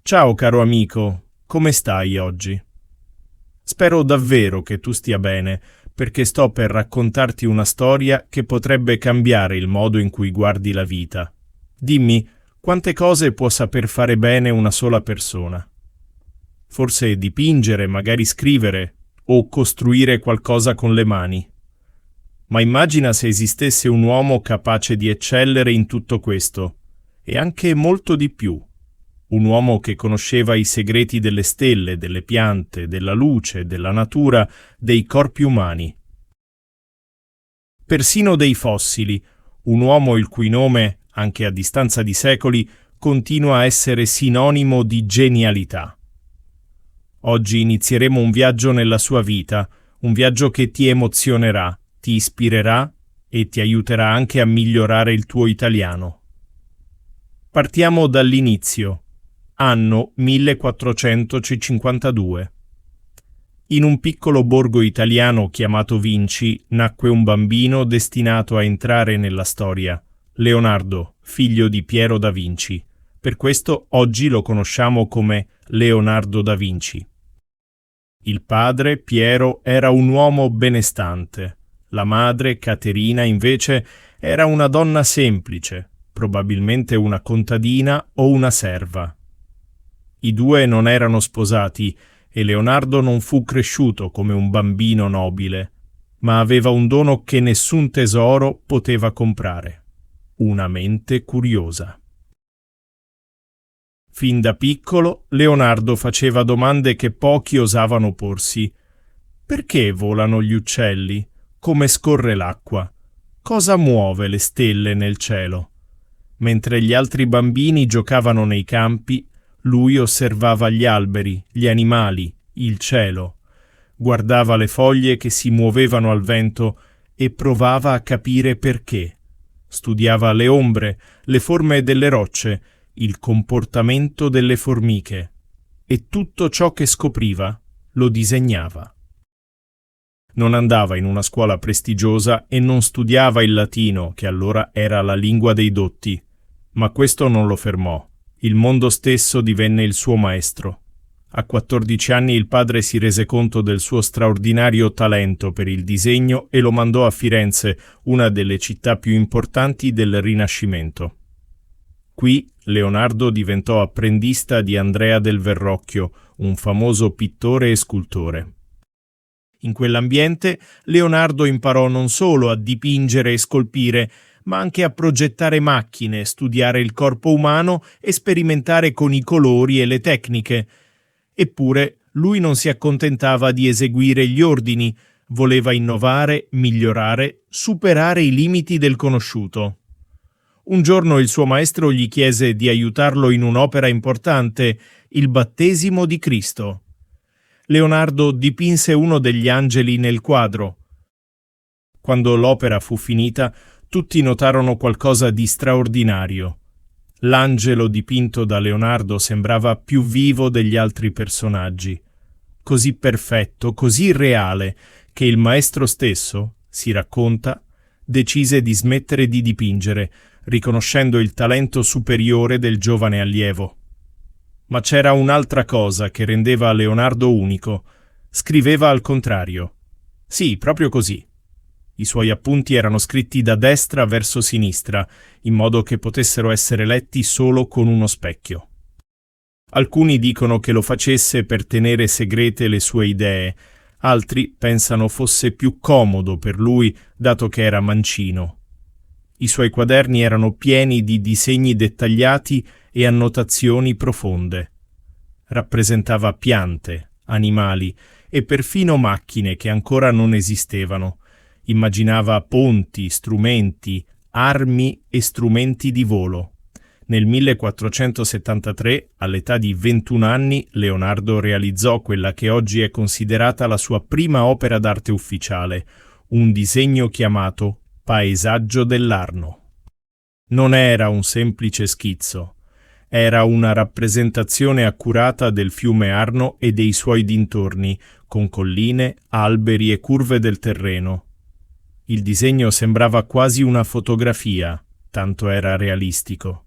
Ciao caro amico, come stai oggi? Spero davvero che tu stia bene, perché sto per raccontarti una storia che potrebbe cambiare il modo in cui guardi la vita. Dimmi, quante cose può saper fare bene una sola persona? Forse dipingere, magari scrivere, o costruire qualcosa con le mani. Ma immagina se esistesse un uomo capace di eccellere in tutto questo, e anche molto di più. Un uomo che conosceva i segreti delle stelle, delle piante, della luce, della natura, dei corpi umani. Persino dei fossili, un uomo il cui nome, anche a distanza di secoli, continua a essere sinonimo di genialità. Oggi inizieremo un viaggio nella sua vita, un viaggio che ti emozionerà, ti ispirerà e ti aiuterà anche a migliorare il tuo italiano. Partiamo dall'inizio. Anno 1452. In un piccolo borgo italiano chiamato Vinci nacque un bambino destinato a entrare nella storia, Leonardo, figlio di Piero da Vinci. Per questo oggi lo conosciamo come Leonardo da Vinci. Il padre, Piero, era un uomo benestante. La madre, Caterina, invece, era una donna semplice, probabilmente una contadina o una serva. I due non erano sposati e Leonardo non fu cresciuto come un bambino nobile, ma aveva un dono che nessun tesoro poteva comprare: una mente curiosa. Fin da piccolo Leonardo faceva domande che pochi osavano porsi. Perché volano gli uccelli? Come scorre l'acqua? Cosa muove le stelle nel cielo? Mentre gli altri bambini giocavano nei campi, lui osservava gli alberi, gli animali, il cielo. Guardava le foglie che si muovevano al vento e provava a capire perché. Studiava le ombre, le forme delle rocce, il comportamento delle formiche. E tutto ciò che scopriva lo disegnava. Non andava in una scuola prestigiosa e non studiava il latino, che allora era la lingua dei dotti. Ma questo non lo fermò. Il mondo stesso divenne il suo maestro. A 14 anni il padre si rese conto del suo straordinario talento per il disegno e lo mandò a Firenze, una delle città più importanti del Rinascimento. Qui Leonardo diventò apprendista di Andrea del Verrocchio, un famoso pittore e scultore. In quell'ambiente Leonardo imparò non solo a dipingere e scolpire, ma anche a progettare macchine, studiare il corpo umano e sperimentare con i colori e le tecniche. Eppure lui non si accontentava di eseguire gli ordini, voleva innovare, migliorare, superare i limiti del conosciuto. Un giorno il suo maestro gli chiese di aiutarlo in un'opera importante, il battesimo di Cristo. Leonardo dipinse uno degli angeli nel quadro. Quando l'opera fu finita, tutti notarono qualcosa di straordinario. L'angelo dipinto da Leonardo sembrava più vivo degli altri personaggi, così perfetto, così reale, che il maestro stesso, si racconta, decise di smettere di dipingere, riconoscendo il talento superiore del giovane allievo. Ma c'era un'altra cosa che rendeva Leonardo unico. Scriveva al contrario. Sì, proprio così. I suoi appunti erano scritti da destra verso sinistra, in modo che potessero essere letti solo con uno specchio. Alcuni dicono che lo facesse per tenere segrete le sue idee, altri pensano fosse più comodo per lui, dato che era mancino. I suoi quaderni erano pieni di disegni dettagliati e annotazioni profonde. Rappresentava piante, animali e perfino macchine che ancora non esistevano. Immaginava ponti, strumenti, armi e strumenti di volo. Nel 1473, all'età di 21 anni, Leonardo realizzò quella che oggi è considerata la sua prima opera d'arte ufficiale, un disegno chiamato Paesaggio dell'Arno. Non era un semplice schizzo, era una rappresentazione accurata del fiume Arno e dei suoi dintorni, con colline, alberi e curve del terreno. Il disegno sembrava quasi una fotografia, tanto era realistico.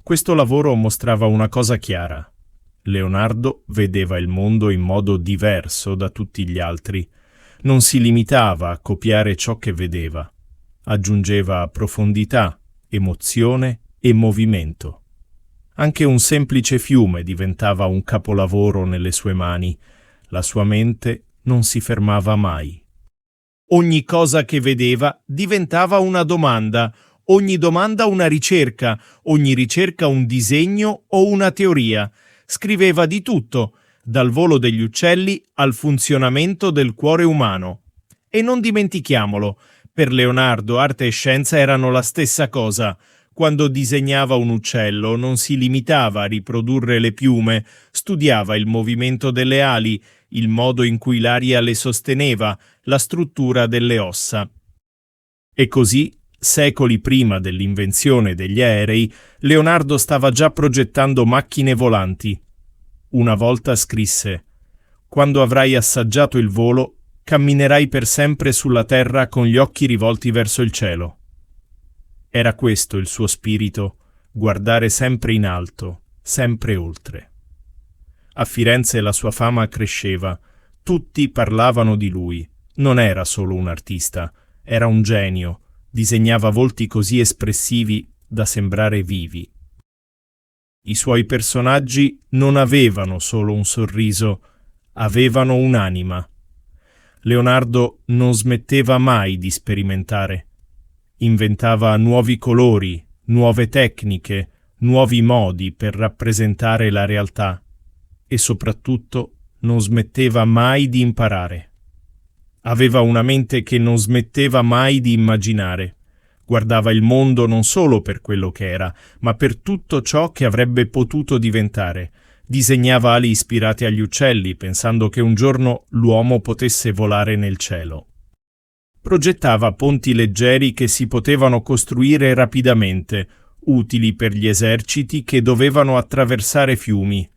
Questo lavoro mostrava una cosa chiara. Leonardo vedeva il mondo in modo diverso da tutti gli altri. Non si limitava a copiare ciò che vedeva. Aggiungeva profondità, emozione e movimento. Anche un semplice fiume diventava un capolavoro nelle sue mani. La sua mente non si fermava mai. Ogni cosa che vedeva diventava una domanda, ogni domanda una ricerca, ogni ricerca un disegno o una teoria. Scriveva di tutto, dal volo degli uccelli al funzionamento del cuore umano. E non dimentichiamolo, per Leonardo arte e scienza erano la stessa cosa. Quando disegnava un uccello non si limitava a riprodurre le piume, studiava il movimento delle ali, il modo in cui l'aria le sosteneva, la struttura delle ossa. E così, secoli prima dell'invenzione degli aerei, Leonardo stava già progettando macchine volanti. Una volta scrisse: «Quando avrai assaggiato il volo, camminerai per sempre sulla terra con gli occhi rivolti verso il cielo». Era questo il suo spirito, guardare sempre in alto, sempre oltre. A Firenze la sua fama cresceva, tutti parlavano di lui. Non era solo un artista, era un genio, disegnava volti così espressivi da sembrare vivi. I suoi personaggi non avevano solo un sorriso, avevano un'anima. Leonardo non smetteva mai di sperimentare. Inventava nuovi colori, nuove tecniche, nuovi modi per rappresentare la realtà e soprattutto non smetteva mai di imparare. Aveva una mente che non smetteva mai di immaginare. Guardava il mondo non solo per quello che era, ma per tutto ciò che avrebbe potuto diventare. Disegnava ali ispirate agli uccelli, pensando che un giorno l'uomo potesse volare nel cielo. Progettava ponti leggeri che si potevano costruire rapidamente, utili per gli eserciti che dovevano attraversare fiumi.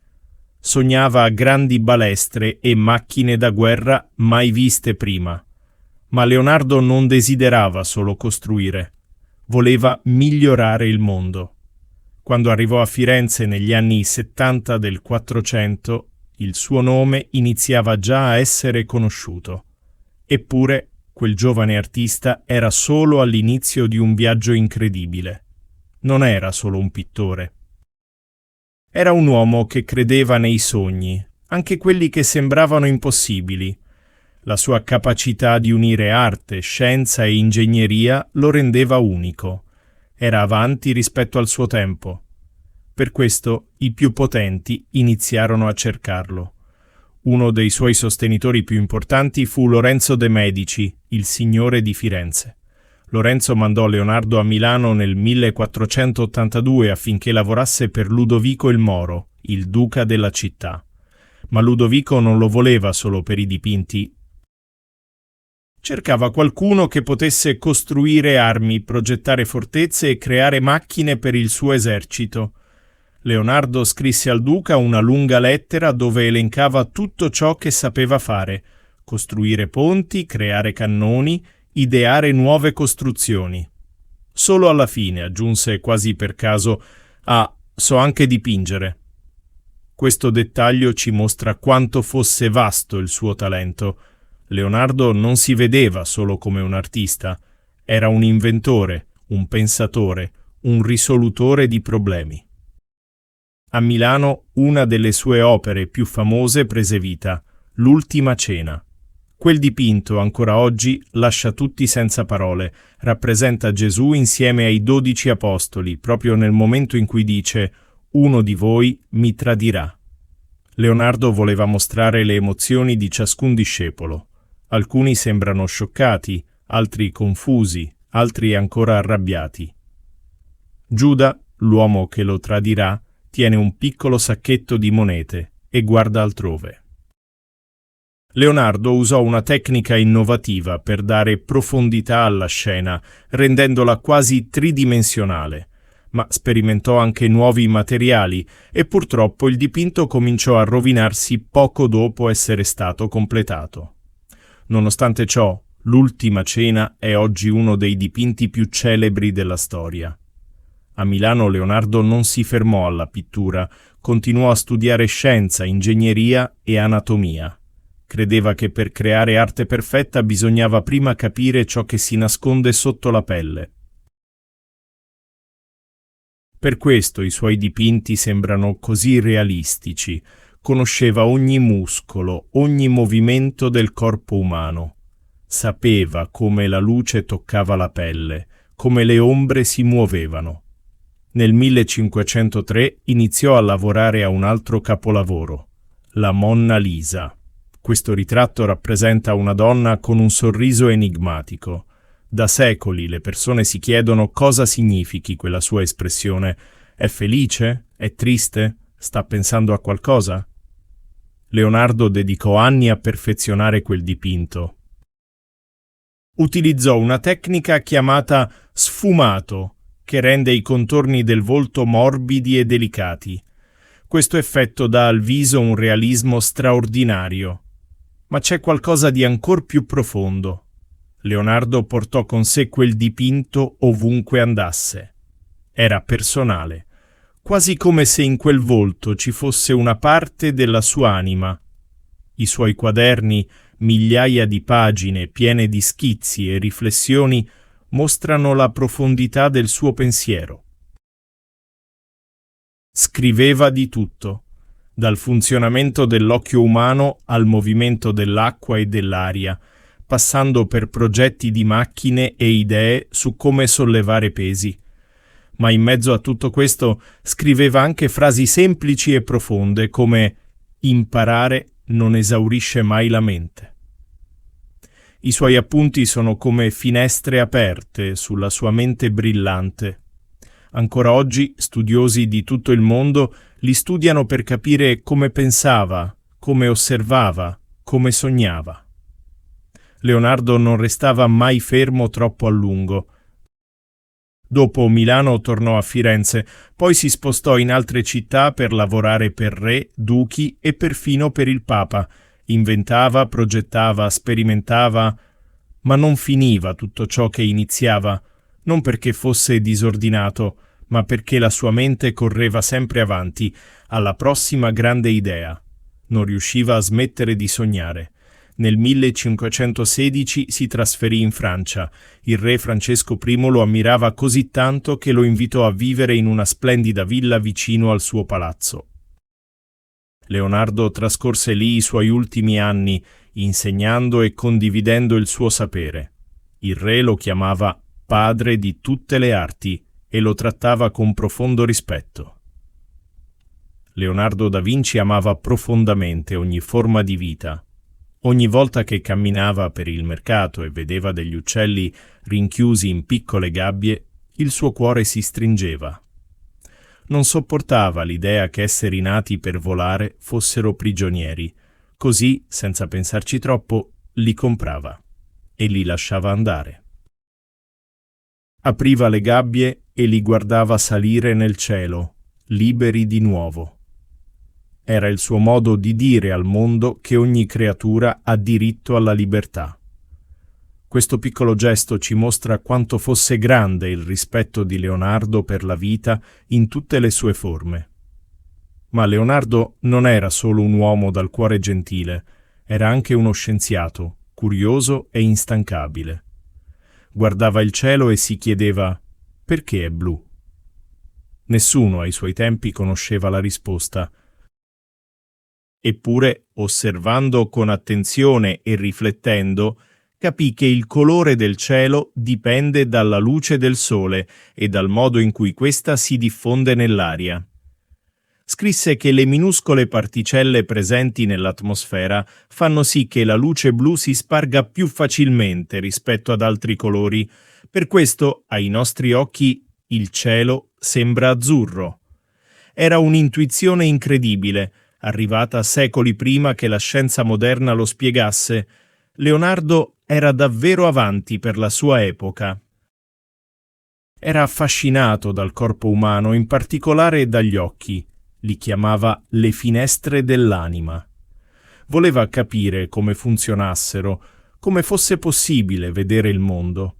Sognava grandi balestre e macchine da guerra mai viste prima. Ma Leonardo non desiderava solo costruire. Voleva migliorare il mondo. Quando arrivò a Firenze negli anni 70 del 400, il suo nome iniziava già a essere conosciuto. Eppure, quel giovane artista era solo all'inizio di un viaggio incredibile. Non era solo un pittore. Era un uomo che credeva nei sogni, anche quelli che sembravano impossibili. La sua capacità di unire arte, scienza e ingegneria lo rendeva unico. Era avanti rispetto al suo tempo. Per questo i più potenti iniziarono a cercarlo. Uno dei suoi sostenitori più importanti fu Lorenzo de' Medici, il signore di Firenze. Lorenzo mandò Leonardo a Milano nel 1482 affinché lavorasse per Ludovico il Moro, il duca della città. Ma Ludovico non lo voleva solo per i dipinti. Cercava qualcuno che potesse costruire armi, progettare fortezze e creare macchine per il suo esercito. Leonardo scrisse al duca una lunga lettera dove elencava tutto ciò che sapeva fare: costruire ponti, creare cannoni, ideare nuove costruzioni. Solo alla fine aggiunse quasi per caso: «Ah, so anche dipingere». Questo dettaglio ci mostra quanto fosse vasto il suo talento. Leonardo non si vedeva solo come un artista, era un inventore, un pensatore, un risolutore di problemi. A Milano una delle sue opere più famose prese vita, L'Ultima Cena. Quel dipinto ancora oggi lascia tutti senza parole, rappresenta Gesù insieme ai 12 apostoli, proprio nel momento in cui dice: «Uno di voi mi tradirà». Leonardo voleva mostrare le emozioni di ciascun discepolo. Alcuni sembrano scioccati, altri confusi, altri ancora arrabbiati. Giuda, l'uomo che lo tradirà, tiene un piccolo sacchetto di monete e guarda altrove. Leonardo usò una tecnica innovativa per dare profondità alla scena, rendendola quasi tridimensionale, ma sperimentò anche nuovi materiali e purtroppo il dipinto cominciò a rovinarsi poco dopo essere stato completato. Nonostante ciò, L'Ultima Cena è oggi uno dei dipinti più celebri della storia. A Milano Leonardo non si fermò alla pittura, continuò a studiare scienza, ingegneria e anatomia. Credeva che per creare arte perfetta bisognava prima capire ciò che si nasconde sotto la pelle. Per questo i suoi dipinti sembrano così realistici. Conosceva ogni muscolo, ogni movimento del corpo umano. Sapeva come la luce toccava la pelle, come le ombre si muovevano. Nel 1503 iniziò a lavorare a un altro capolavoro, la Monna Lisa. Questo ritratto rappresenta una donna con un sorriso enigmatico. Da secoli le persone si chiedono cosa significhi quella sua espressione. È felice? È triste? Sta pensando a qualcosa? Leonardo dedicò anni a perfezionare quel dipinto. Utilizzò una tecnica chiamata sfumato, che rende i contorni del volto morbidi e delicati. Questo effetto dà al viso un realismo straordinario. Ma c'è qualcosa di ancor più profondo. Leonardo portò con sé quel dipinto ovunque andasse. Era personale, quasi come se in quel volto ci fosse una parte della sua anima. I suoi quaderni, migliaia di pagine piene di schizzi e riflessioni, mostrano la profondità del suo pensiero. Scriveva di tutto, dal funzionamento dell'occhio umano al movimento dell'acqua e dell'aria, passando per progetti di macchine e idee su come sollevare pesi. Ma in mezzo a tutto questo scriveva anche frasi semplici e profonde come «Imparare non esaurisce mai la mente». I suoi appunti sono come finestre aperte sulla sua mente brillante. Ancora oggi studiosi di tutto il mondo li studiano per capire come pensava, come osservava, come sognava. Leonardo non restava mai fermo troppo a lungo. Dopo Milano tornò a Firenze, poi si spostò in altre città per lavorare per re, duchi e perfino per il Papa. Inventava, progettava, sperimentava, ma non finiva tutto ciò che iniziava, non perché fosse disordinato, ma perché la sua mente correva sempre avanti, alla prossima grande idea. Non riusciva a smettere di sognare. Nel 1516 si trasferì in Francia. Il re Francesco I lo ammirava così tanto che lo invitò a vivere in una splendida villa vicino al suo palazzo. Leonardo trascorse lì i suoi ultimi anni, insegnando e condividendo il suo sapere. Il re lo chiamava padre di tutte le arti e lo trattava con profondo rispetto. Leonardo da Vinci amava profondamente ogni forma di vita. Ogni volta che camminava per il mercato e vedeva degli uccelli rinchiusi in piccole gabbie, il suo cuore si stringeva. Non sopportava l'idea che esseri nati per volare fossero prigionieri. Così, senza pensarci troppo, li comprava e li lasciava andare. Apriva le gabbie e li guardava salire nel cielo, liberi di nuovo. Era il suo modo di dire al mondo che ogni creatura ha diritto alla libertà. Questo piccolo gesto ci mostra quanto fosse grande il rispetto di Leonardo per la vita in tutte le sue forme. Ma Leonardo non era solo un uomo dal cuore gentile, era anche uno scienziato, curioso e instancabile. Guardava il cielo e si chiedeva: perché è blu? Nessuno ai suoi tempi conosceva la risposta. Eppure, osservando con attenzione e riflettendo, capì che il colore del cielo dipende dalla luce del sole e dal modo in cui questa si diffonde nell'aria. Scrisse che le minuscole particelle presenti nell'atmosfera fanno sì che la luce blu si sparga più facilmente rispetto ad altri colori. Per questo, ai nostri occhi, il cielo sembra azzurro. Era un'intuizione incredibile, arrivata secoli prima che la scienza moderna lo spiegasse. Leonardo era davvero avanti per la sua epoca. Era affascinato dal corpo umano, in particolare dagli occhi. Li chiamava le finestre dell'anima. Voleva capire come funzionassero, come fosse possibile vedere il mondo.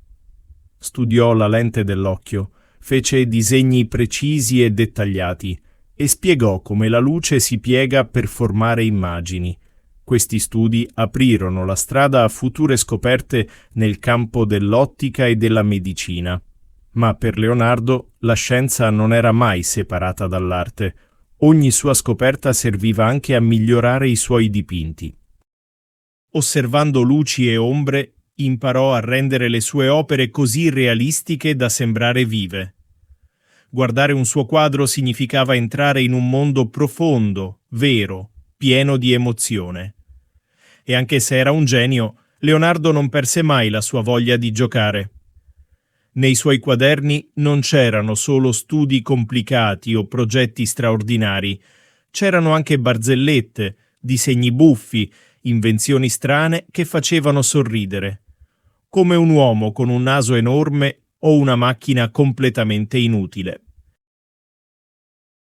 Studiò la lente dell'occhio, fece disegni precisi e dettagliati e spiegò come la luce si piega per formare immagini. Questi studi aprirono la strada a future scoperte nel campo dell'ottica e della medicina. Ma per Leonardo la scienza non era mai separata dall'arte. Ogni sua scoperta serviva anche a migliorare i suoi dipinti. Osservando luci e ombre, imparò a rendere le sue opere così realistiche da sembrare vive. Guardare un suo quadro significava entrare in un mondo profondo, vero, pieno di emozione. E anche se era un genio, Leonardo non perse mai la sua voglia di giocare. Nei suoi quaderni non c'erano solo studi complicati o progetti straordinari, c'erano anche barzellette, disegni buffi, invenzioni strane che facevano sorridere, come un uomo con un naso enorme o una macchina completamente inutile.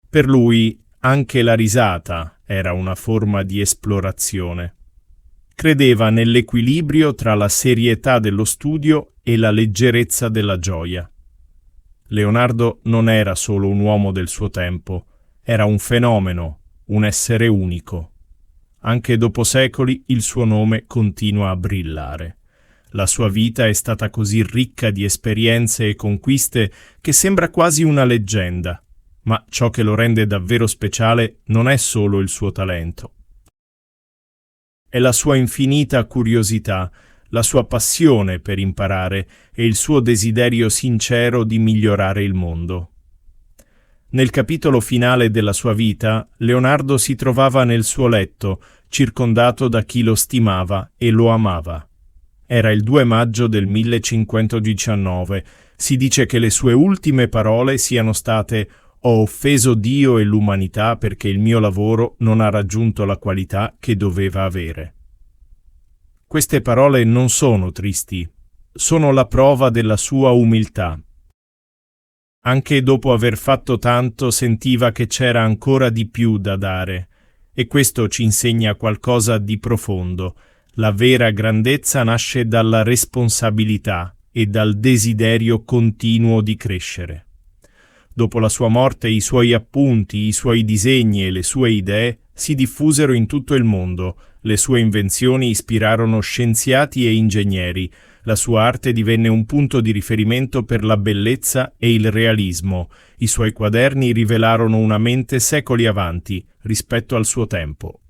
Per lui anche la risata era una forma di esplorazione. Credeva nell'equilibrio tra la serietà dello studio e la leggerezza della gioia. Leonardo non era solo un uomo del suo tempo, era un fenomeno, un essere unico. Anche dopo secoli il suo nome continua a brillare. La sua vita è stata così ricca di esperienze e conquiste che sembra quasi una leggenda, ma ciò che lo rende davvero speciale non è solo il suo talento. È la sua infinita curiosità, la sua passione per imparare e il suo desiderio sincero di migliorare il mondo. Nel capitolo finale della sua vita, Leonardo si trovava nel suo letto, circondato da chi lo stimava e lo amava. Era il 2 maggio del 1519. Si dice che le sue ultime parole siano state «Ho offeso Dio e l'umanità perché il mio lavoro non ha raggiunto la qualità che doveva avere». Queste parole non sono tristi, sono la prova della sua umiltà. Anche dopo aver fatto tanto sentiva che c'era ancora di più da dare, e questo ci insegna qualcosa di profondo. La vera grandezza nasce dalla responsabilità e dal desiderio continuo di crescere. Dopo la sua morte i suoi appunti, i suoi disegni e le sue idee si diffusero in tutto il mondo, le sue invenzioni ispirarono scienziati e ingegneri, la sua arte divenne un punto di riferimento per la bellezza e il realismo, i suoi quaderni rivelarono una mente secoli avanti rispetto al suo tempo.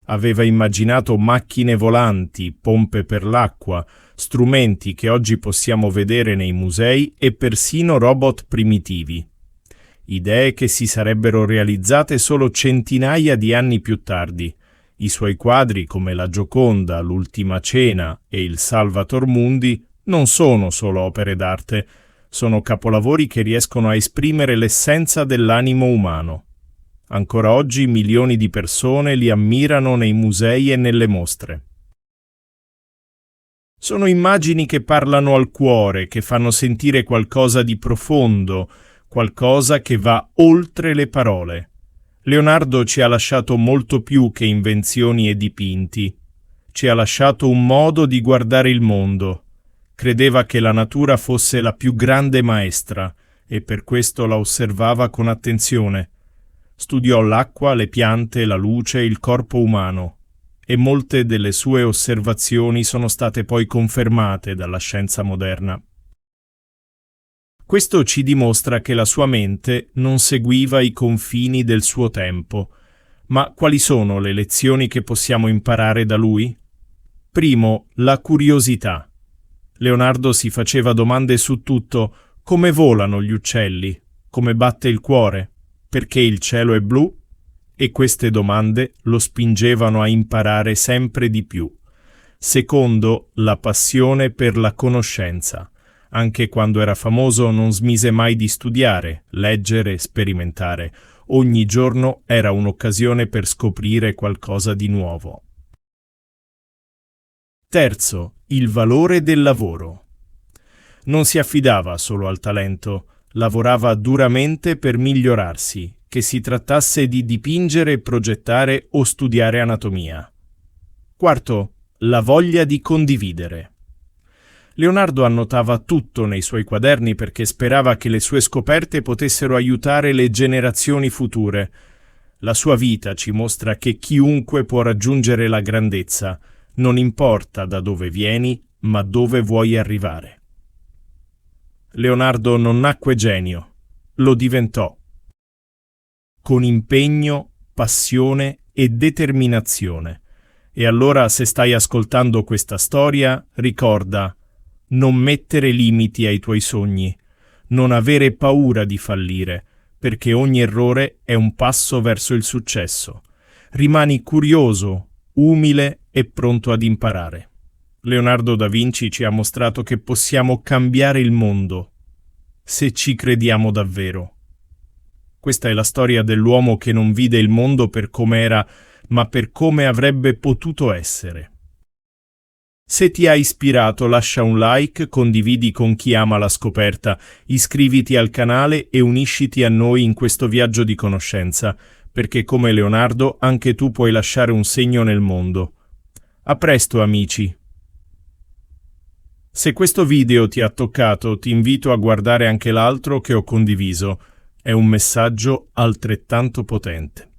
Aveva immaginato macchine volanti, pompe per l'acqua, strumenti che oggi possiamo vedere nei musei e persino robot primitivi. Idee che si sarebbero realizzate solo centinaia di anni più tardi. I suoi quadri, come la Gioconda, l'Ultima Cena e il Salvator Mundi, non sono solo opere d'arte, sono capolavori che riescono a esprimere l'essenza dell'animo umano. Ancora oggi milioni di persone li ammirano nei musei e nelle mostre. Sono immagini che parlano al cuore, che fanno sentire qualcosa di profondo, qualcosa che va oltre le parole. Leonardo ci ha lasciato molto più che invenzioni e dipinti. Ci ha lasciato un modo di guardare il mondo. Credeva che la natura fosse la più grande maestra e per questo la osservava con attenzione. Studiò l'acqua, le piante, la luce, il corpo umano e molte delle sue osservazioni sono state poi confermate dalla scienza moderna. Questo ci dimostra che la sua mente non seguiva i confini del suo tempo. Ma quali sono le lezioni che possiamo imparare da lui? Primo, la curiosità. Leonardo si faceva domande su tutto: come volano gli uccelli? Come batte il cuore? Perché il cielo è blu? E queste domande lo spingevano a imparare sempre di più. Secondo, la passione per la conoscenza. Anche quando era famoso non smise mai di studiare, leggere, sperimentare. Ogni giorno era un'occasione per scoprire qualcosa di nuovo. Terzo, il valore del lavoro. Non si affidava solo al talento, lavorava duramente per migliorarsi, che si trattasse di dipingere, progettare o studiare anatomia. Quarto, la voglia di condividere. Leonardo annotava tutto nei suoi quaderni perché sperava che le sue scoperte potessero aiutare le generazioni future. La sua vita ci mostra che chiunque può raggiungere la grandezza, non importa da dove vieni, ma dove vuoi arrivare. Leonardo non nacque genio, lo diventò. Con impegno, passione e determinazione. E allora, se stai ascoltando questa storia, ricorda: non mettere limiti ai tuoi sogni, non avere paura di fallire, perché ogni errore è un passo verso il successo. Rimani curioso, umile e pronto ad imparare. Leonardo da Vinci ci ha mostrato che possiamo cambiare il mondo, se ci crediamo davvero. Questa è la storia dell'uomo che non vide il mondo per come era, ma per come avrebbe potuto essere. Se ti ha ispirato, lascia un like, condividi con chi ama la scoperta, iscriviti al canale e unisciti a noi in questo viaggio di conoscenza, perché come Leonardo anche tu puoi lasciare un segno nel mondo. A presto, amici! Se questo video ti ha toccato, ti invito a guardare anche l'altro che ho condiviso. È un messaggio altrettanto potente.